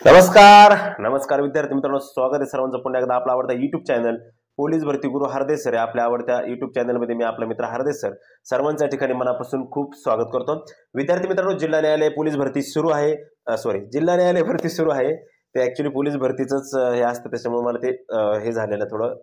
नमस्कार नमस्कार विद्यार्थी मित्रांनो, स्वागत आहे सर्वांचं पुन्हा एकदा आपला आवडता युट्यूब चॅनल पोलीस भरती गुरु हरदेस सर. आपल्या आवडत्या युट्यूब चॅनलमध्ये मी आपला मित्र हरदेस सर सर्वांच्या ठिकाणी मनापासून खूप स्वागत करतो. विद्यार्थी मित्रांनो, जिल्हा न्यायालय पोलीस भरती सुरू आहे. जिल्हा न्यायालय भरती सुरू आहे. ते ऍक्च्युली पोलीस भरतीच हे असतं, त्याच्यामुळे मला ते हे झालेलं थोडं.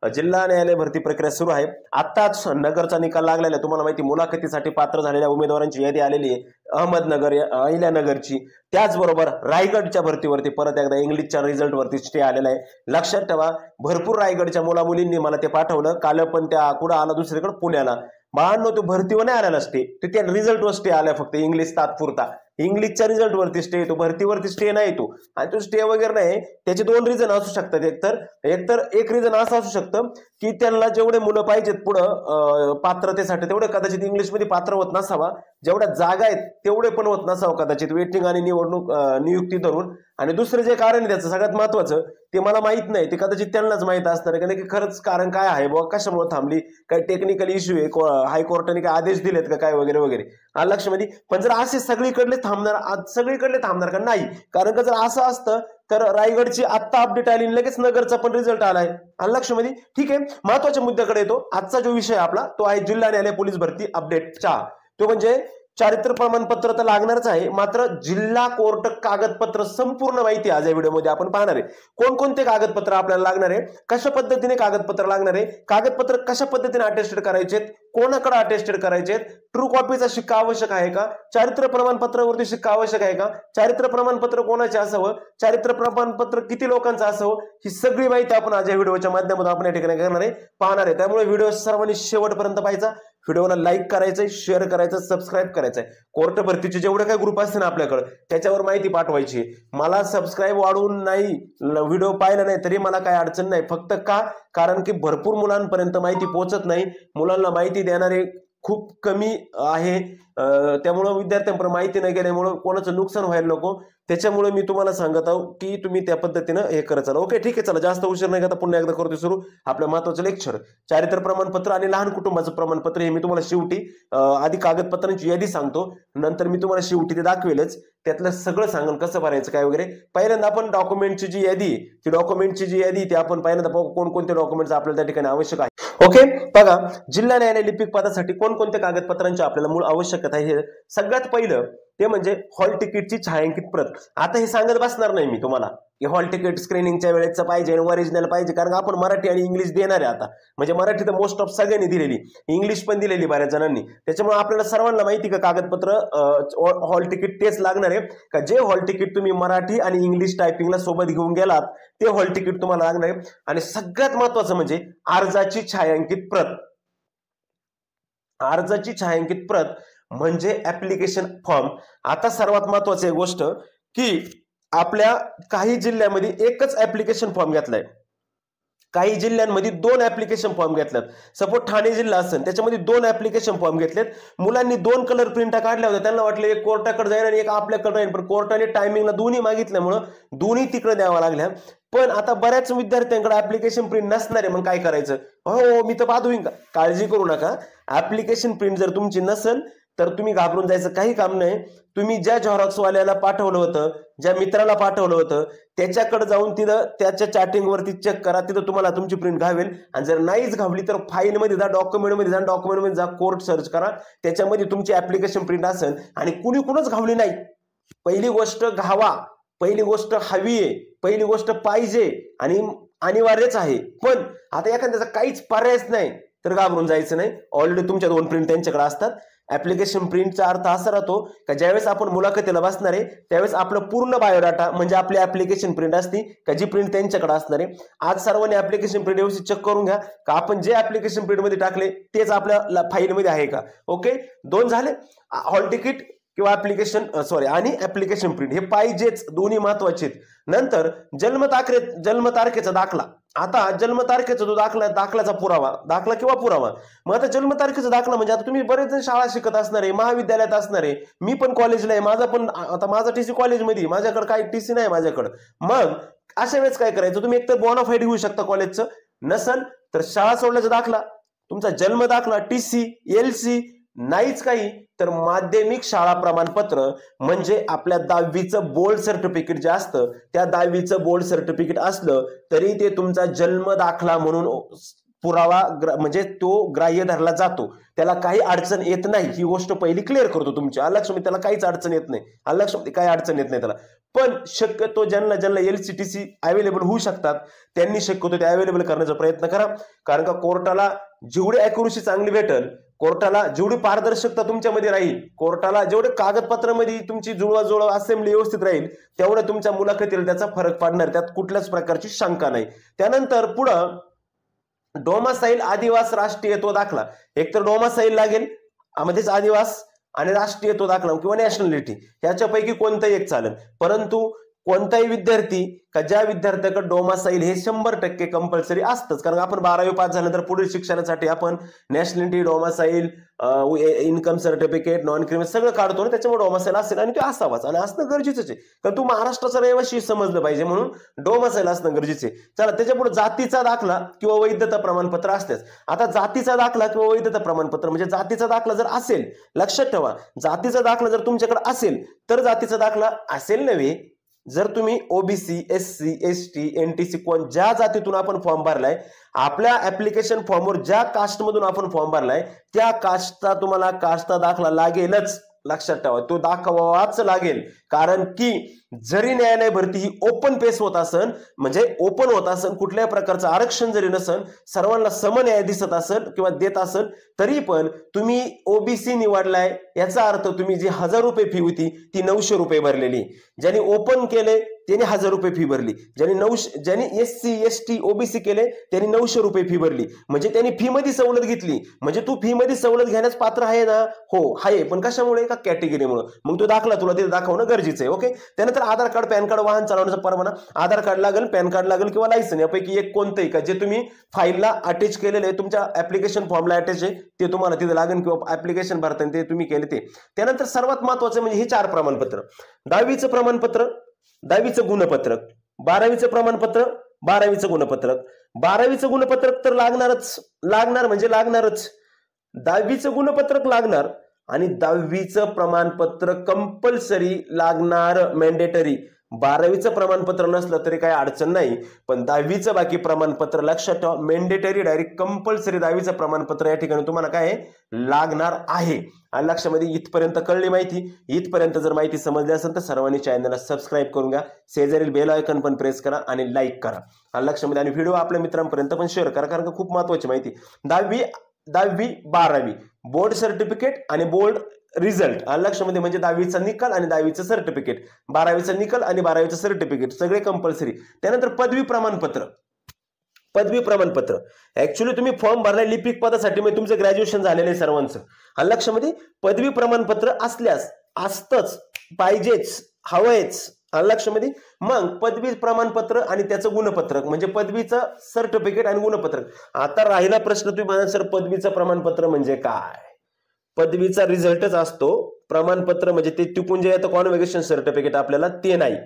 जिल्हा न्यायालय भरती प्रक्रिया सुरू आहे. आताच नगरचा निकाल लागलेला आहे. तुम्हाला माहिती, मुलाखतीसाठी पात्र झालेल्या उमेदवारांची यादी आलेली आहे. अहमदनगर, अहिल्यानगरची, त्याचबरोबर रायगडच्या भरतीवरती परत एकदा इंग्लिशच्या रिझल्ट वरती स्टे आलेला आहे. लक्षात ठेवा, भरपूर रायगडच्या मुला मुलींनी मला ते पाठवलं काल, पण त्या कुठं आला दुसरीकडे पुण्याला. बाळांनो, तो भरतीवर नाही आलेला स्टे, ते त्या रिझल्ट वर स्टे आलाय फक्त. इंग्लिश तात्पुरता इंग्लिशच्या रिझल्ट वरती स्टे येतो, भरतीवरती स्टे नाही येतो. आणि तो स्टे वगैरे नाही. त्याचे दोन रिझन असू शकतात. एक रिझन असं असू शकतं की त्यांना जेवढे मुलं पाहिजेत पुढं पात्रतेसाठी तेवढे कदाचित इंग्लिशमध्ये पात्र होत नसावा, जेवढ्या जागा आहेत तेवढे पण होत नसावं कदाचित, वेटिंग आणि नियुक्ती धरून. आणि दुसरं जे कारण आहे त्याचं सगळ्यात महत्वाचं, ते मला माहित नाही, ते कदाचित त्यांनाच माहित असणार आहे की खरंच कारण काय आहे बाबा, कशामुळे थांबली, काही टेक्निकल इश्यू आहे, हायकोर्टाने काय आदेश दिलेत का काय वगैरे वगैरे, लक्षामध्ये. पण जर असे सगळीकडले थांबणार का? नाही. कारण का जर असं असतं तर रायगडची आत्ता अपडेट आली, लगेच नगरचा पण रिझल्ट आलाय, लक्षामध्ये. ठीक आहे, महत्वाच्या मुद्द्याकडे येतो. आजचा जो विषय आपला तो आहे जिल्हा न्यायालय पोलीस भरती अपडेटचा. तो म्हणजे चारित्र्य प्रमाणपत्र तर लागणारच आहे, मात्र जिल्हा कोर्ट कागदपत्र संपूर्ण माहिती आज या व्हिडिओमध्ये आपण पाहणार आहे. कोणकोणते कागदपत्र आपल्याला लागणार आहे, कशा पद्धतीने कागदपत्र लागणार आहे, कागदपत्र कशा पद्धतीने अटेस्टेड करायचे, कोणाकडे अटेस्टेड करायचे, ट्रू कॉपीचा शिक्का आवश्यक आहे का, चारित्र्य प्रमाणपत्रावरती शिक्का आवश्यक आहे का, चारित्र्य प्रमाणपत्र कोणाचे असावं, चारित्र्य प्रमाणपत्र किती लोकांचं असावं, ही सगळी माहिती आपण आज या व्हिडिओच्या माध्यमातून आपण या ठिकाणी करणार आहे, पाहणार आहे. त्यामुळे व्हिडिओ सर्वांनी शेवटपर्यंत पाहायचा. व्हिडिओला लाईक करायचंय, शेअर करायचं, सबस्क्राईब करायचंय. कोर्ट भरतीचे जेवढे काही ग्रुप असते ना आपल्याकडे, त्याच्यावर माहिती पाठवायची. मला सबस्क्राईब वाढवून नाही, व्हिडिओ पाहिला नाही तरी मला काही अडचण नाही. फक्त का? कारण की भरपूर मुलांपर्यंत माहिती पोहोचत नाही, मुलांना माहिती देणारे खूप कमी आहे. त्यामुळे विद्यार्थ्यांपर्यंत माहिती नाही गेल्यामुळे कोणाचं नुकसान व्हायला नको. त्याच्यामुळे मी तुम्हाला सांगत आहो की तुम्ही त्या पद्धतीनं हे करत चला. ओके, ठीक आहे, चला जास्त उशीर नाही करता पुन्हा एकदा करतो सुरू आपलं महत्वाचं लेक्चर. चारित्र्य प्रमाणपत्र आणि लहान कुटुंबाचं प्रमाणपत्र हे मी तुम्हाला शेवटी आधी कागदपत्रांची यादी सांगतो, नंतर मी तुम्हाला शेवटी ते दाखवेलच. त्यातलं सगळं सांगून कसं भरायचं काय वगैरे. पहिल्यांदा आपण डॉक्युमेंटची जी यादी, ती डॉक्युमेंटची जी यादी ती आपण पहिल्यांदा पाहू, कोणकोणते डॉक्युमेंट्स आपल्याला त्या ठिकाणी आवश्यक आहे. ओके, बघा, जिल्हा न्यायालय लिपिक पदासाठी कोणकोणत्या कागदपत्रांची आपल्याला मूळ आवश्यकता आहे. सगळ्यात पहिलं ते म्हणजे हॉल तिकीटची छायांकित प्रत. आता हे सांगत बसणार नाही मी तुम्हाला की हॉल तिकीट स्क्रीनिंगच्या वेळेचं पाहिजे, ओरिजिनल पाहिजे, कारण आपण मराठी आणि इंग्लिश देणार आहे आता. म्हणजे मराठी तर मोस्ट ऑफ सगळ्यांनी दिलेली, इंग्लिश पण दिलेली बऱ्याच जणांनी. त्याच्यामुळे आपल्याला सर्वांना माहिती का कागदपत्र हॉल तिकीट तेच लागणार आहे का. जे हॉल तिकीट तुम्ही मराठी आणि इंग्लिश टायपिंगला सोबत घेऊन गेलात ते हॉल तिकीट तुम्हाला लागणार आहे. आणि सगळ्यात महत्वाचं म्हणजे अर्जाची छायांकित प्रत. अर्जाची छायांकित प्रत म्हणजे ऍप्लिकेशन फॉर्म. आता सर्वात महत्वाची गोष्ट की आपल्या काही जिल्ह्यामध्ये एकच ऍप्लिकेशन फॉर्म घेतलाय, काही जिल्ह्यांमध्ये दोन ऍप्लिकेशन फॉर्म घेतल्यात. सपोज ठाणे जिल्हा असेल, त्याच्यामध्ये दोन ऍप्लिकेशन फॉर्म घेतलेत. मुलांनी दोन कलर प्रिंटा काढल्या होत्या, त्यांना वाटलं एक कोर्टाकडे जाईल आणि एक आपल्याकडे जाईल, पण कोर्टाने टायमिंगला दोन्ही मागितल्यामुळे दोन्ही तिकडे द्यावा लागल्या. पण आता बऱ्याच विद्यार्थ्यांकडे ऍप्लिकेशन प्रिंट नसणार आहे, मग काय करायचं. हो, मी तर बाद होईन का, काळजी करू नका. ऍप्लिकेशन प्रिंट जर तुमची नसेल तर तुम्ही घाबरून जायचं काही काम नाही. तुम्ही ज्या झेरॉक्सवाल्याला पाठवलं होतं, ज्या मित्राला पाठवलं होतं, त्याच्याकडे जाऊन तिथं त्याच्या चॅटिंग वरती चेक करा, तिथं तुम्हाला तुमची प्रिंट घावेल. आणि जर नाहीच घावली तर फाईलमध्ये जा, डॉक्युमेंटमध्ये जा, डॉक्युमेंटमध्ये जा, कोर्ट सर्च करा, त्याच्यामध्ये तुमची ऍप्लिकेशन प्रिंट असेल. आणि कुणीच घावली नाही, पहिली गोष्ट घावा, पहिली गोष्ट हवी आहे, पहिली गोष्ट पाहिजे आणि अनिवार्यच आहे. पण आता एखाद्याचा काहीच पर्यायच नाही तर घाबरून जायचं नाही. ऑलरेडी तुमच्या दोन प्रिंट त्यांच्याकडे असतात. ऍप्लिकेशन प्रिंटचा अर्थ असा राहतो का ज्यावेळेस आपण मुलाखतीला बसणार आहे त्यावेळेस आपलं पूर्ण बायोडाटा म्हणजे आपली ऍप्लिकेशन प्रिंट असते का जी प्रिंट त्यांच्याकडे असणार आहे. आज सर्वांनी ऍप्लिकेशन प्रिंट व्यवस्थित चेक करून घ्या का आपण जे ऍप्लिकेशन प्रिंट मध्ये टाकले तेच आपल्या फाईलमध्ये आहे का. ओके, दोन झाले, हॉल तिकीट किंवा आणि ऍप्लिकेशन प्रिंट हे पाहिजेच, दोन्ही महत्वाचे. नंतर जन्मतारखेचा दाखला. आता जन्मतारखेचा जो दाखल्याचा दाखला किंवा पुरावा. मग आता जन्मतारखेचा दाखला म्हणजे आता तुम्ही बरेच जण शाळा शिकत असणार आहे, महाविद्यालयात असणार आहे, मी पण कॉलेजला आहे, माझा टीसी कॉलेजमध्ये, माझ्याकडे काही टीसी नाही माझ्याकडे. मग अशा वेळेस काय करायचं, तुम्ही एकतर बोनाफाईड घेऊ शकता कॉलेजचं, नसल तर शाळा सोडल्याचा दाखला, तुमचा जन्म दाखला, टीसी, एलसी, नाहीच काही तर माध्यमिक शाळा प्रमाणपत्र म्हणजे आपल्या 10वीचं बोर्ड सर्टिफिकेट जे असतं त्या 10वीचं बोर्ड सर्टिफिकेट असलं तरी ते तुमचा जन्म दाखला म्हणून पुरावा म्हणजे तो ग्राह्य धरला जातो, त्याला काही अडचण येत नाही. ही गोष्ट पहिली क्लिअर करतो तुमची. लक्षामध्ये त्याला काहीच अडचण येत नाही. लक्षामध्ये काही अडचण येत नाही त्याला. पण शक्यतो ज्यांना LCTC अवेलेबल होऊ शकतात त्यांनी शक्यतो ते अवेलेबल करण्याचा प्रयत्न करा. कारण का कोर्टाला जेवढी अॅक्युरसी चांगली भेटेल, कोर्टाला जेवढी पारदर्शकता तुमच्यामध्ये राहील, कोर्टाला जेवढे कागदपत्रामध्ये तुमची जुळवाजुळव असेंब्ली व्यवस्थित राहील तेवढं तुमच्या मुलाखतीला त्याचा फरक पडणार, त्यात कुठल्याच प्रकारची शंका नाही. त्यानंतर पुढं डोमासाईल आदिवास राष्ट्रीयत्व दाखला. एकतर डोमासाईल लागेल मध्येच आदिवास आणि राष्ट्रीयत्व दाखला किंवा नॅशनॅलिटी याच्यापैकी कोणताही एक चालेल. परंतु कोणताही विद्यार्थी का ज्या विद्यार्थ्याकडे डोमासाईल हे 100% कंपल्सरी असतंच. कारण आपण 12वी पास झाल्यानंतर पुढील शिक्षणासाठी आपण nationality, domicile, income certificate, non criminal सगळं काढतो ना, त्याच्यामुळे डोमासाईल असेल आणि तो असावाच आणि असणं गरजेचंच आहे. कारण तू महाराष्ट्राचा रहिवासी समजलं पाहिजे म्हणून डोमासाईल असणं गरजेचं आहे. चला त्याच्यापुढे जातीचा दाखला किंवा वैधता प्रमाणपत्र असतेच. आता जातीचा दाखला किंवा वैधता प्रमाणपत्र म्हणजे जातीचा दाखला जर असेल, लक्षात ठेवा जातीचा दाखला जर तुमच्याकडे असेल तर जातीचा दाखला असेल नव्हे, जर तुम्ही ओबीसी, SC, ST, NTC कोण ज्या जातीतून आपण फॉर्म भरलाय, आपल्या ऍप्लिकेशन फॉर्मवर ज्या कास्टमधून आपण फॉर्म भरलाय त्या कास्टचा तुम्हाला कास्टचा दाखला लागेलच. लक्षात ठेवा तो दाखवावाच लागेल. कारण की जरी न्यायालय भरती ही ओपन पेस होत असेल, म्हणजे ओपन होत असेल, कुठल्याही प्रकारचं आरक्षण जरी नसेल, सर्वांना समन्याय दिसत असेल किंवा देत असेल, तरी पण तुम्ही ओबीसी निवडलाय याचा अर्थ तुम्ही जी 1000 रुपये फी होती ती 900 रुपये भरलेली. ज्यांनी ओपन केले त्यांनी 1000 रुपये फी भरली. ज्यांनी SC, ST, OBC केले त्यांनी 900 रुपये फी भरली. म्हणजे त्यांनी फी मध्ये सवलत घेतली. म्हणजे तू फी मध्ये सवलत घेण्यास पात्र आहे ना? हो आहे. पण कशामुळे? का कॅटेगरीमुळे. मग तो दाखला तुला तिथे दाखवणं गरजेचं आहे. ओके. त्यानंतर आधार कार्ड, पॅन कार्ड, वाहन चालवण्याचा परवाना, आधार कार्ड लागेल, पॅन कार्ड लागेल किंवा लायसन यापैकी एक कोणतंही का जे तुम्ही फाईलला अटॅच केलेले आहे, तुमच्या ऍप्लिकेशन फॉर्मला अटॅच आहे ते तुम्हाला तिथे लागेल किंवा ऍप्लिकेशन भरताना ते तुम्ही केले ते. त्यानंतर सर्वात महत्वाचं म्हणजे हे 4 प्रमाणपत्र: 10वीचं प्रमाणपत्र, 10वीचं गुणपत्रक, 12वीचं प्रमाणपत्र, 12वीचं गुणपत्रक. 12वीचं गुणपत्रक तर लागणार म्हणजे लागणारच. 10वीचं गुणपत्रक लागणार आणि 10वीचं प्रमाणपत्र कंपल्सरी लागणार, मॅन्डेटरी. 12वीचं प्रमाणपत्र नसलं तरी काही अडचण नाही, पण 10वीचं बाकी प्रमाणपत्र लक्षात ठेवा मॅन्डेटरी, डायरेक्ट कंपल्सरी 10वीचं प्रमाणपत्र या ठिकाणी तुम्हाला काय लागणार आहे. आणि लक्षामध्ये इथपर्यंत कळली माहिती. इथपर्यंत जर माहिती समजली असेल तर सर्वांनी चॅनलला सबस्क्राईब करून घ्या, शेजारील बेल आयकॉन पण प्रेस करा आणि लाईक करा. आणि लक्षामध्ये आणि व्हिडिओ आपल्या मित्रांपर्यंत पण शेअर करा, कारण खूप महत्वाची माहिती. 10वी, 12वी बोर्ड सर्टिफिकेट आणि बोर्ड रिझल्ट आणि लक्षामध्ये म्हणजे 10वीचा निकाल आणि 10वीचं सर्टिफिकेट, 12वीचा निकाल आणि 12वीचं सर्टिफिकेट सगळे कंपल्सरी. त्यानंतर पदवी प्रमाणपत्र. पदवी प्रमाणपत्र ऍक्च्युअली तुम्ही फॉर्म भरलाय लिपिक पदासाठी, म्हणजे तुमचं ग्रॅज्युएशन झालेलं आहे सर्वांचं. आणि लक्षामध्ये पदवी प्रमाणपत्र असल्यास असतंच, पाहिजेच, हवंयच. आणि लक्षामध्ये मग पदवी प्रमाणपत्र आणि त्याचं गुणपत्रक म्हणजे पदवीचं सर्टिफिकेट आणि गुणपत्रक. आता राहिला प्रश्न, तुम्ही म्हणाल सर पदवीचं प्रमाणपत्र म्हणजे काय? पदवीचा रिझल्टच असतो. प्रमाणपत्र म्हणजे ते चुकून जे येतं कॉन्व्होकेशन सर्टिफिकेट आपल्याला ते नाही.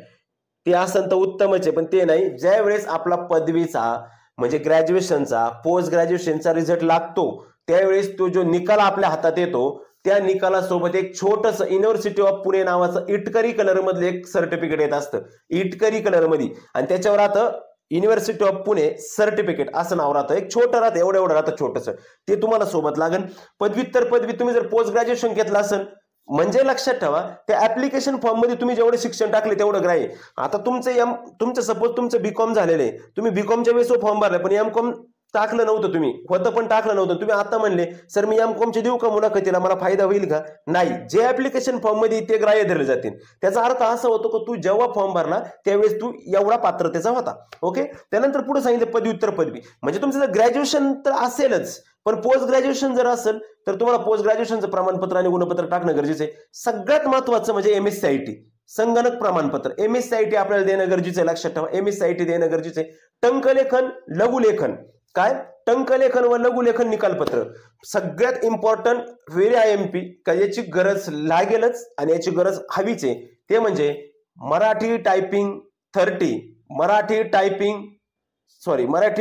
ते असेल तर उत्तमच आहे, पण ते नाही. ज्या वेळेस आपला पदवीचा म्हणजे ग्रॅज्युएशनचा, पोस्ट ग्रॅज्युएशनचा रिझल्ट लागतो त्यावेळेस तो जो निकाल आपल्या हातात येतो त्या निकालासोबत एक छोटस युनिव्हर्सिटी ऑफ पुणे नावाचं इटकरी कलर मधलं एक सर्टिफिकेट येत असतं, इटकरी कलर मध्ये. आणि त्याच्यावर आता युनिव्हर्सिटी ऑफ पुणे सर्टिफिकेट असं नाव राहतं. एक छोटं राहतं, एवढं राहतं छोटस, ते तुम्हाला सोबत लागेल. पदव्युत्तर पदवी तुम्ही जर पोस्ट ग्रॅज्युएशन घेतलं असेल म्हणजे लक्षात ठेवा त्या ऍप्लिकेशन फॉर्म मध्ये तुम्ही जेवढे शिक्षण टाकले तेवढं ग्राह्य. आता तुमचं सपोज तुमचं बीकॉम झालेलं आहे, तुम्ही बीकॉमच्या वेळेस फॉर्म भरला पण एमकॉम टाकलं नव्हतं, तुम्ही होतं पण टाकलं नव्हतं, तुम्ही आता म्हणले सर मी एमकॉमचे देऊ का मुलाखतीला, मला फायदा होईल का? नाही. जे ऍप्लिकेशन फॉर्म मध्ये ते ग्राह्य धरले जातील. त्याचा अर्थ असा होतो की तू जेव्हा फॉर्म भरला त्यावेळेस तू एवढा पात्रतेचा होता. ओके. त्यानंतर पुढे सांगितलं पदव्युत्तर पदवी म्हणजे तुमचं जर ग्रॅज्युएशन तर असेलच, पण पोस्ट ग्रॅज्युएशन जर असेल तर तुम्हाला पोस्ट ग्रॅज्युएशनचं प्रमाणपत्र आणि गुणपत्र टाकणं गरजेचं आहे. सगळ्यात महत्वाचं म्हणजे MSCIT संगणक प्रमाणपत्र. MSCIT आपल्याला देणं गरजेचं आहे. लक्षात ठेवा MSCIT देणं गरजेचं आहे. टंकलेखन, लघुलेखन, काय टंकलेखन व लघुलेखन निकालपत्र सगळ्यात इम्पॉर्टंट, व्हेरी IMP का याची गरज लागेलच आणि याची गरज हवीच आहे, ते म्हणजे Marathi typing 30, Marathi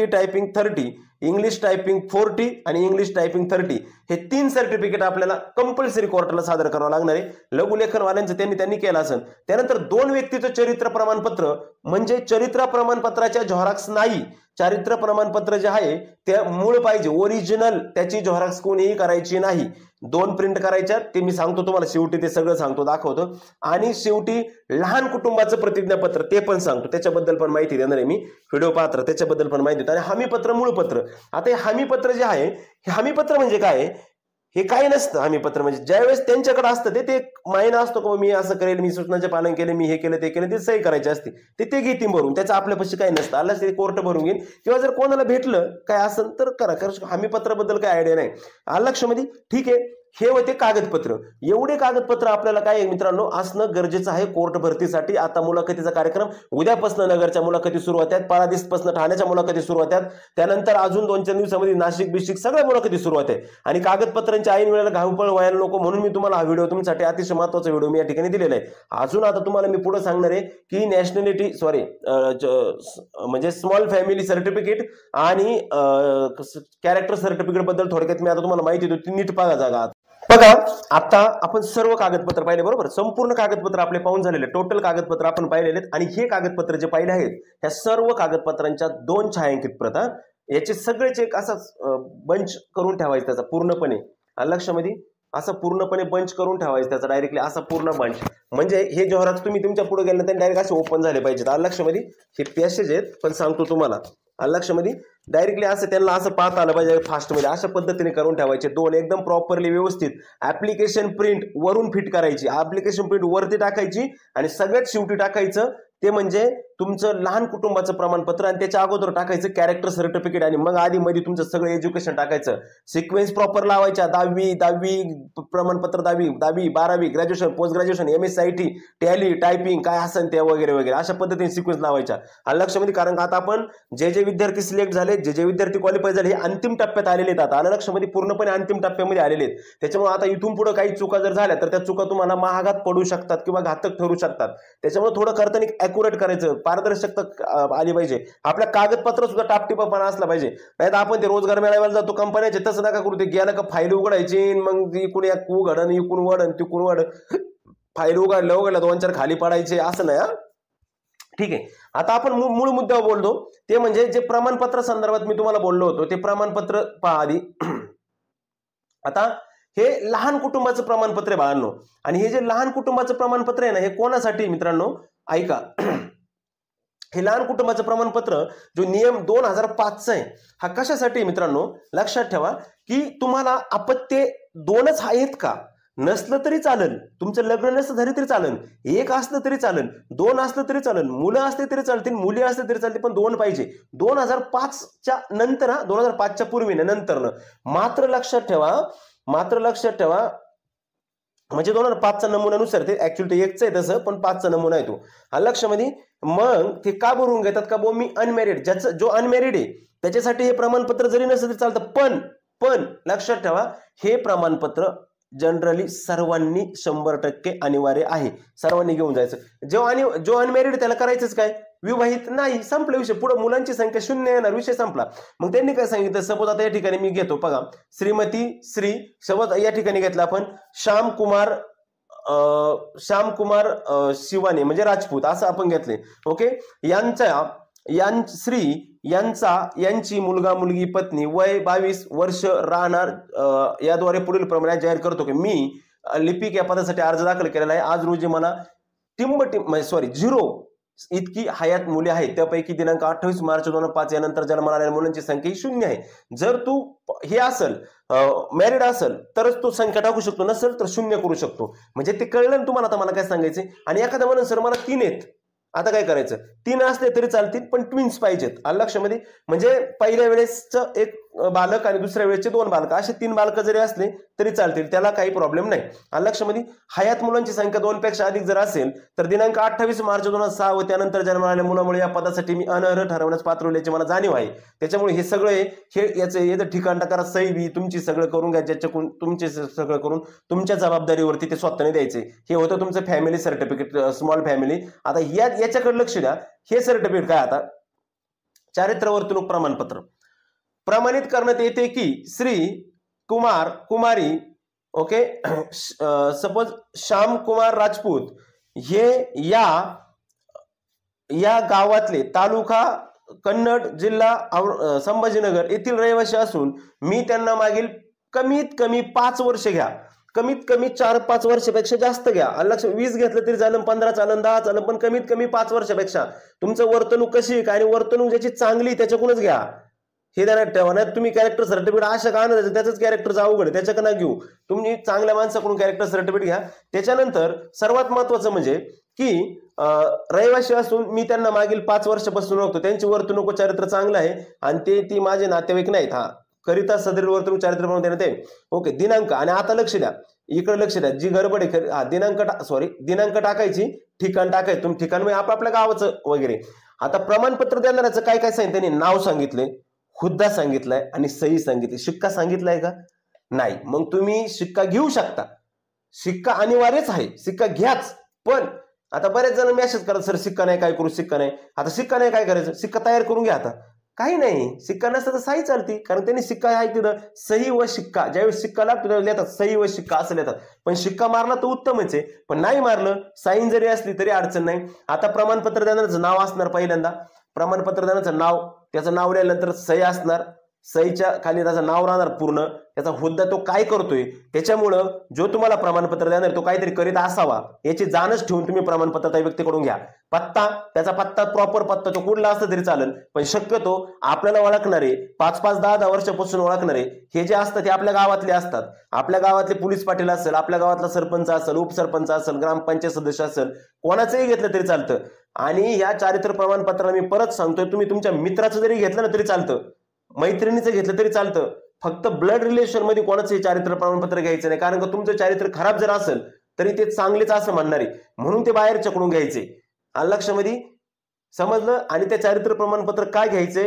typing 30 English typing 40 आणि इंग्लिश टायपिंग 30 हे 3 सर्टिफिकेट आपल्याला कंपल्सरी कोर्टाला सादर करावं लागणार आहे. लघुलेखनवाल्यांचं त्यांनी केलं असेल. त्यानंतर 2 व्यक्तीचं चरित्र प्रमाणपत्र म्हणजे चरित्र प्रमाणपत्राच्या झेरॉक्स नाही, चारित्र्य प्रमाणपत्र जे आहे ते मूळ पाहिजे, ओरिजिनल, त्याची झेरॉक्स कोणीही करायची नाही. 2 प्रिंट करायच्या, ते मी सांगतो तुम्हाला शेवटी, ते सगळं सांगतो, दाखवतो. आणि शेवटी लहान कुटुंबाचं प्रतिज्ञापत्र ते पण सांगतो, त्याच्याबद्दल पण माहिती देणार आहे मी, व्हिडिओ पात्र त्याच्याबद्दल पण माहिती देतो. आणि हमीपत्र, मूळपत्र. आता हे हमीपत्र जे आहे, हे हमीपत्र म्हणजे काय, हे काही नसतं. हमीपत्र म्हणजे ज्यावेळेस त्यांच्याकडे असतं ते मायना असतो की मी असं करेल, मी सूचनांचे पालन केले, मी हे केलं ते केलं, ते सही करायची असते, ते घेतील भरून, त्याचं आपल्यापाशी काही नसतं. आलं ते कोर्ट भरून घेईल, किंवा जर कोणाला भेटलं काय असेल तर करा, कारण हमीपत्राबद्दल काय आयडिया नाही. आलं लक्षामध्ये? ठीक आहे. हे होते कागदपत्र. एवढे कागदपत्र आपल्याला काय मित्रांनो असणं गरजेचं आहे कोर्ट भरतीसाठी. आता मुलाखतीचा कार्यक्रम उद्यापासून नगरच्या मुलाखती सुरू होतात, पारादीसपासून ठाण्याच्या मुलाखती सुरू होतात, त्यानंतर अजून 2-4 दिवसामध्ये नाशिक बिशिक सगळ्या मुलाखती सुरू होतात. आणि कागदपत्रांची ऐन वेळेला घावपळ व्हायला नको म्हणून मी तुम्हाला हा व्हिडिओ, तुमच्यासाठी अतिशय महत्त्वाचा व्हिडिओ मी या ठिकाणी दिलेला आहे. अजून आता तुम्हाला मी पुढे सांगणार आहे की नॅशनॅलिटी म्हणजे स्मॉल फॅमिली सर्टिफिकेट आणि कॅरेक्टर सर्टिफिकेट बद्दल थोडक्यात मी आता तुम्हाला माहिती देतो, ती नीट बघा जागा. बघा, आता आपण सर्व कागदपत्र पाहिले, बरोबर, संपूर्ण कागदपत्र आपले पाहून झालेले, टोटल कागदपत्र आपण पाहिलेले. आणि हे कागदपत्र जे पाहिले आहेत, ह्या सर्व कागदपत्रांच्या 2 छायांकित प्रत, याचे सगळेच एक असा बंच करून ठेवायचं त्याचा पूर्णपणे. लक्षामध्ये असं पूर्णपणे बंच करून ठेवायचं त्याचा, डायरेक्टली असा पूर्ण बंच. म्हणजे हे झेरॉक्स तुम्ही तुमच्या पुढे गेल्यानंतर डायरेक्ट असे ओपन झाले पाहिजेत. लक्षामध्ये हे पॅसेज आहेत, पण सांगतो तुम्हाला, लक्षामध्ये डायरेक्टली असं त्यांना असं पाहता आलं पाहिजे फास्टमध्ये, अशा पद्धतीने करून ठेवायचे. 2 एकदम प्रॉपरली व्यवस्थित. ऍप्लिकेशन प्रिंट वरून फिट करायची, ऍप्लिकेशन प्रिंट वरती टाकायची, आणि सगळ्यात शेवटी टाकायचं ते म्हणजे तुमचं लहान कुटुंबाचं प्रमाणपत्र, आणि त्याच्या अगोदर टाकायचं कॅरेक्टर सर्टिफिकेट, आणि मग आधी मध्ये तुमचं सगळं एज्युकेशन टाकायचं. सिक्वेन्स प्रॉपर लावायच्या, 10वी प्रमाणपत्र, 10वी 12वी graduation, post graduation, MSc tally typing काय असेल ते वगैरे वगैरे, अशा पद्धतीने सिक्वेन्स लावायच्या. लक्षामध्ये, कारण आता आपण जे विद्यार्थी सिलेक्ट झाले, जे विद्यार्थी क्वालिफाय झाले, हे अंतिम टप्प्यात आलेले आहेत. आता लक्षामध्ये पूर्णपणे अंतिम टप्प्यामध्ये आलेले आहेत. त्याच्यामुळे आता इथून पुढे काही चुका जर झाल्या तर त्या चुका तुम्हाला महागात पडू शकतात किंवा घातक ठरू शकतात. त्याच्यामुळे थोडं करताना ॲक्युरेट करायचं, पारदर्शकता आली पाहिजे. आपल्या कागदपत्र सुद्धा टापटिपपणा असला पाहिजे. नाही तर आपण ते रोजगार मेळाव्याला जातो कंपन्याचे, तसं नका करू. ते गेलं का फाईल उघडायची, मग इकडून उघडन, इकडून वडन, तिकडून वड, फाईल उघडलं 2-4 खाली पडायचे, असं नाही. ठीक आहे. आता आपण मूळ मुद्द्यावर बोलतो, ते म्हणजे जे प्रमाणपत्र संदर्भात मी तुम्हाला बोललो होतो, ते प्रमाणपत्र पहा आधी. आता हे लहान कुटुंबाचं प्रमाणपत्र आहे बाळांनो, आणि हे जे लहान कुटुंबाचं प्रमाणपत्र आहे ना, हे कोणासाठी मित्रांनो ऐका. हे लहान कुटुंबाचं प्रमाणपत्र जो नियम 2005 आहे, हा कशासाठी मित्रांनो लक्षात ठेवा, की तुम्हाला अपत्ये 2च आहेत का, नसलं तरी चालेल, तुमचं लग्न नसलं झालं तरी चालेल, 1 असलं तरी चालेल, 2 असलं तरी चालेल, मुलं असले तरी चालतील, मुली असले तरी चालतील, पण 2 पाहिजे. 2005च्या नंतर, 2005च्या पूर्वी नंतर मात्र लक्षात ठेवा, म्हणजे 2005चा नमुन्यानुसार, ते ऍक्च्युअली ते 1च आहे तसं, पण 5चा नमुना आहे तो. लक्षामध्ये मग ते का भरून घेतात का, मी अनमॅरिड, जो अनमॅरिड आहे त्याच्यासाठी हे प्रमाणपत्र जरी नसलं तरी चालतं. पण लक्षात ठेवा, हे प्रमाणपत्र जनरली सर्वांनी 100% अनिवार्य आहे, सर्वांनी घेऊन जायचं. जो अनमॅरिड त्याला करायचंच काय, विवाहित नाही, संपला विषय. पुढे मुलांची संख्या 0 येणार, विषय संपला. मग त्यांनी काय सांगितलं, सपोज आता या ठिकाणी मी घेतो बघा, श्रीमती श्री, सपोज या ठिकाणी घेतलं आपण श्यामकुमार शिवाने म्हणजे राजपूत, असं आपण घेतले. ओके. श्री यांची मुलगा मुलगी पत्नी वय 22 वर्ष राहणार, याद्वारे पुढील प्रमाणे जाहीर करतो की मी लिपिक या पदासाठी अर्ज दाखल केलेला आहे. आज रोजी मला 0 इतकी हयात मुले आहेत, त्यापैकी दिनांक 28 मार्च 2005 यानंतर जन्माला आलेल्या मुलांची संख्या ही 0 आहे. जर तू हे असेल मॅरिड असेल तरच तो संख्या टाकू शकतो, नसेल तर 0 करू शकतो. म्हणजे ते कळलं ना तुम्हाला. आता मला काय सांगायचं, आणि एखादा म्हणून सर मला 3 आहेत, आता काय करायचं, 3 असले तरी चालतील, पण ट्विन्स पाहिजेत. लक्षामध्ये, म्हणजे पहिल्या वेळेसचं 1 बालक आणि दुसऱ्या वेळेचे 2 बालक, असे 3 बालक जरी असले तरी चालतील, त्याला काही प्रॉब्लेम नाही. लक्षामध्ये, हयात मुलांची संख्या 2 पेक्षा अधिक जर असेल तर दिनांक 28 मार्च 2006 व त्यानंतर जन्माला आलेल्या मुलामुळे या पदासाठी मी अनर्ह ठरवण्यास पात्र होण्याची मला जाणीव आहे. त्याच्यामुळे हे सगळे याचं ठिकाण टाका, सही बी तुमची सगळं करून घ्या, ज्याच्याकडून तुमचे सगळं करून तुमच्या जबाबदारीवरती ते स्वतःने द्यायचे. हे होतं तुमचं फॅमिली सर्टिफिकेट, स्मॉल फॅमिली. आता याच्याकडे लक्ष द्या. हे सर्टिफिकेट काय, आता चारित्र वर्तणूक प्रमाणपत्र. प्रमाणित करण्यात येते की श्री कुमार कुमारी ओके सपोज श्याम कुमार राजपूत हे या गावातले तालुका कन्नड जिल्हा संभाजीनगर येथील रहिवासी असून मी त्यांना मागील कमीत कमी 5 वर्ष घ्या, कमीत कमी 4-5 वर्षापेक्षा जास्त घ्या, लक्ष 20 घेतलं तरी चालेल, 15 चालेल, 10 चालेल, पण कमीत कमी 5 वर्षापेक्षा तुमचं वर्तणूक कशी आणि वर्तणूक ज्याची चांगली त्याच्याकडूनच घ्या हे ध्यानात ठेवा. नाही तुम्ही कॅरेक्टर सर्टिफिकेट आशा का आणायचं, त्याचंच कॅरेक्टर अवघड त्याच्याकडे घेऊ, तुम्ही चांगल्या माणसाकडून कॅरेक्टर सर्टिफिकेट घ्या. त्याच्यानंतर सर्वात महत्वाचं म्हणजे की रहिवासी असून मी त्यांना मागील 5 वर्षापासून ओळखतो, त्यांची वर्तणूक व चारित्र्य चांगलं आहे आणि ती माझे नातेवाईक नाहीत करिता सदरील वर्तणूक चारित्र्य प्रमाण देण्यात येईल. ओके दिनांक आणि आता लक्ष द्या, इकडे लक्ष द्या, जी गडबड आहे दिनांक टाकायची, ठिकाण टाकायचं, तुम्ही ठिकाण म्हणजे आपापल्या गावाचं वगैरे. आता प्रमाणपत्र देणाऱ्याचं काय काय सांगितलं त्यांनी, नाव सांगितले, हुद्दा सांगितलाय आणि सही सांगितली. शिक्का सांगितलाय का नाही, मग तुम्ही शिक्का घेऊ शकता, शिक्का अनिवार्यच आहे, शिक्का घ्याच. पण आता बरेच जण मेसेज करतात सर शिक्का नाही काय करू, शिक्का नाही. आता शिक्का नाही काय करायचं, शिक्का तयार करून घ्या. आता काही नाही, शिक्का नसतं तर सही चालती, कारण त्यांनी शिक्का आहे तिथं सही व शिक्का, ज्यावेळी शिक्का लागतो त्यावेळी लिहितात सही व शिक्का असं लिहितात. पण शिक्का मारला तर उत्तमच आहे, पण नाही मारलं साईन जरी असली तरी अडचण नाही. आता प्रमाणपत्र देणाऱ्याचं नाव असणार, पहिल्यांदा प्रमाणपत्र देण्याचं नाव, त्याचं नाव लिहिल्यानंतर सही असणार, सहीच्या खाली त्याचं नाव राहणार पूर्ण, त्याचा हुद्दा तो काय करतोय, त्याच्यामुळं जो तुम्हाला प्रमाणपत्र देणार तो काहीतरी करीत असावा याची जाणच ठेवून तुम्ही प्रमाणपत्र त्या व्यक्तीकडून घ्या. पत्ता, त्याचा पत्ता प्रॉपर पत्ता तो कुठला असला तरी चालेल, पण शक्यतो आपल्याला ओळखणारे 5-5, 10-10 वर्षापासून ओळखणारे हे जे असतात ते आपल्या गावातले असतात. आपल्या गावातले पोलीस पाटील असेल, आपल्या गावातला सरपंच असेल, उपसरपंच असेल, ग्रामपंचायत सदस्य असेल, कोणाचंही घेतलं तरी चालतं. आणि या चारित्र्य प्रमाणपत्राला मी परत सांगतोय, तुम्ही तुमच्या मित्राचं जरी घेतलं ना तरी चालतं, मैत्रिणीचं घेतलं तरी चालतं, फक्त ब्लड रिलेशन मध्ये कोणाचं चारित्र्य प्रमाणपत्र घ्यायचं नाही, कारण का तुमचं चारित्र्य खराब जर असेल तरी ते चांगलेच असं म्हणणारे, म्हणून ते बाहेरच्याकडून घ्यायचे. लक्षामध्ये समजलं. आणि ते चारित्र्य प्रमाणपत्र काय घ्यायचे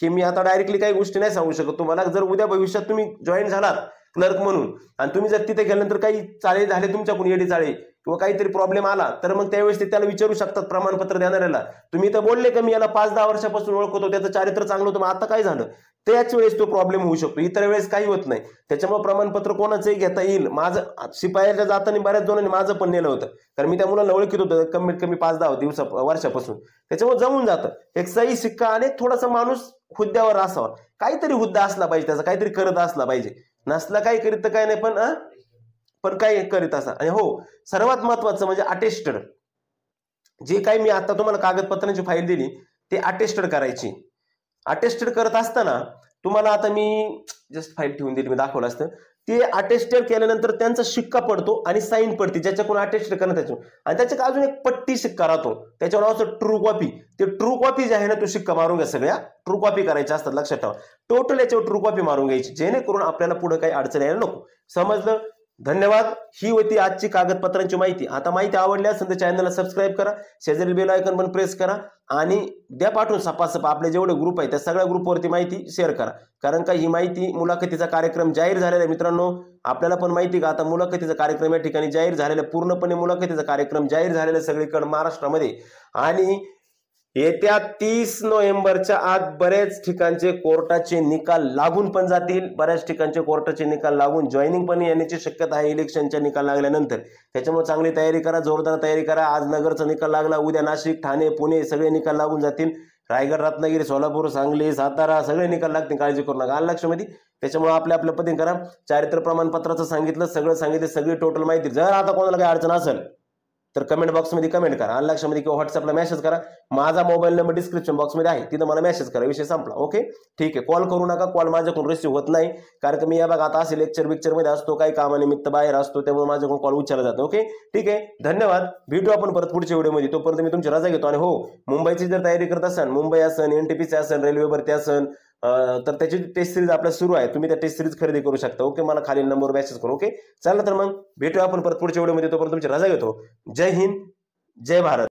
हे मी आता डायरेक्टली काही गोष्टी नाही सांगू शकत तुम्हाला. जर उद्या भविष्यात तुम्ही जॉईन झालात क्लर्क म्हणून आणि तुम्ही जर तिथे गेल्यानंतर काही चाळे झाले तुमच्याकडून, येडी चाळे किंवा काहीतरी प्रॉब्लेम आला, तर मग त्यावेळेस ते त्याला विचारू शकतात प्रमाणपत्र देणाऱ्याला, तुम्ही तर बोलले का मी याला 5-10 वर्षापासून ओळखतो, त्याचं चारित्र्य चांगलं होतं, मग आता काय झालं, त्याच वेळेस तो प्रॉब्लेम होऊ शकतो, इतर वेळेस काही होत नाही. त्याच्यामुळे प्रमाणपत्र कोणाचंही घेता येईल. माझं शिपायाच्या जाताना बऱ्याच जणांनी माझं पण नेलं होतं, कारण मी त्या मुलांना ओळखीत होतं कमीत कमी 5-10 वर्षापासून, त्याच्यामुळे जमून जातं. एक सही शिक्का आणि थोडासा माणूस हुद्द्यावर असावा, काहीतरी हुद्दा असला पाहिजे, त्याचा काहीतरी करत असला पाहिजे, नसला काही करीत तर काय नाही, पण काय करीत असा. आणि हो, सर्वात महत्वाचं म्हणजे अटेस्टेड, जे काही मी आता तुम्हाला कागदपत्रांची फाईल दिली ते अटेस्टेड करायची. अटेस्टेड करत असताना तुम्हाला आता मी जस्ट फाईल ठेवून दिली, मी दाखवलं असतं, ते अटेस्टेड केल्यानंतर त्यांचा शिक्का पडतो आणि साईन पडते ज्याच्याकडून अटेस्टेड करणं त्याच्यावर, आणि त्याच्यात अजून एक पट्टी शिक्का राहतो, त्याच्यावर नाव ट्रू कॉपी. ते ट्रू कॉपी जे आहे ना तो शिक्का मारून घ्या, सगळ्या ट्रू कॉपी करायच्या असतात, लक्षात ठेवा. टोटल याच्यावर ट्रू कॉपी मारून घ्यायची, जेणेकरून आपल्याला पुढे काही अडचण यायला नको. समजलं? धन्यवाद. ही होती आजची कागदपत्रांची माहिती. आता माहिती आवडली असेल तर चॅनलला सबस्क्राईब करा, शेजारी बेल आयकॉन पण प्रेस करा आणि द्या पाठवून सपासप आपले जेवढे ग्रुप आहे त्या सगळ्या ग्रुपवरती माहिती शेअर करा. कारण का ही माहिती, मुलाखतीचा कार्यक्रम जाहीर झालेला आहे मित्रांनो. आपल्याला पण माहिती का आता मुलाखतीचा कार्यक्रम या ठिकाणी जाहीर झालेला, पूर्णपणे मुलाखतीचा कार्यक्रम जाहीर झालेला सगळीकडे महाराष्ट्रामध्ये. आणि येत्या 30 नोव्हेंबरच्या आत बरेच ठिकाणचे कोर्टाचे निकाल लागून पण जातील, बऱ्याच ठिकाणचे कोर्टाचे निकाल लागून जॉईनिंग पण येण्याची शक्यता आहे इलेक्शनच्या निकाल लागल्यानंतर. त्याच्यामुळे चांगली तयारी करा, जोरदार तयारी करा. आज नगरचा निकाल लागला, उद्या नाशिक, ठाणे, पुणे सगळे निकाल लागून जातील. रायगड, रत्नागिरी, सोलापूर, सांगली, सातारा सगळे निकाल लागतील, काळजी करू नका. लक्षामध्ये त्याच्यामुळे आपल्या पद्धतीने करा. चारित्र्य प्रमाणपत्राचं सांगितलं, सगळं सांगितलं, सगळी टोटल माहिती. जर आता कोणाला काही अडचण असेल तर कमेंट बॉक्समध्ये कमेंट करा, लक्षामध्ये किंवा व्हॉट्सअपला मेसेज करा. माझा मोबाईल नंबर डिस्क्रिप्शन बॉक्समध्ये आहे, तिथं मला मेसेज करा, विषय संपला. ओके, ठीक आहे. कॉल करू नका, कॉल माझ्याकडून रिसिव्ह होत नाही, कारण की मी या बघा आता असे लेक्चर मध्ये असतो, काही कामानिमित्त बाहेर असतो, त्यामुळे माझ्याकडून कॉल उचलला जातो. ओके, ठीक आहे, धन्यवाद. भेटू आपण परत पुढच्या व्हिडिओमध्ये. तोपर्यंत मी तुमची रजा घेतो. आणि हो, मुंबईची जर तयारी करत असाल, मुंबई असेल, NTPC असेल, रेल्वे भरती असेल, तर त्याची टेस्ट सिरीज आपल्या सुरू आहे, तुम्ही त्या टेस्ट सिरीज खरेदी करू शकता. ओके, मला खाली नंबरवर मेसेज करू. ओके, चला तर मग भेटूया आपण परत पुढच्या व्हिडिओमध्ये. तोपर्यंत तुमची रजा घेतो. जय हिंद, जय भारत.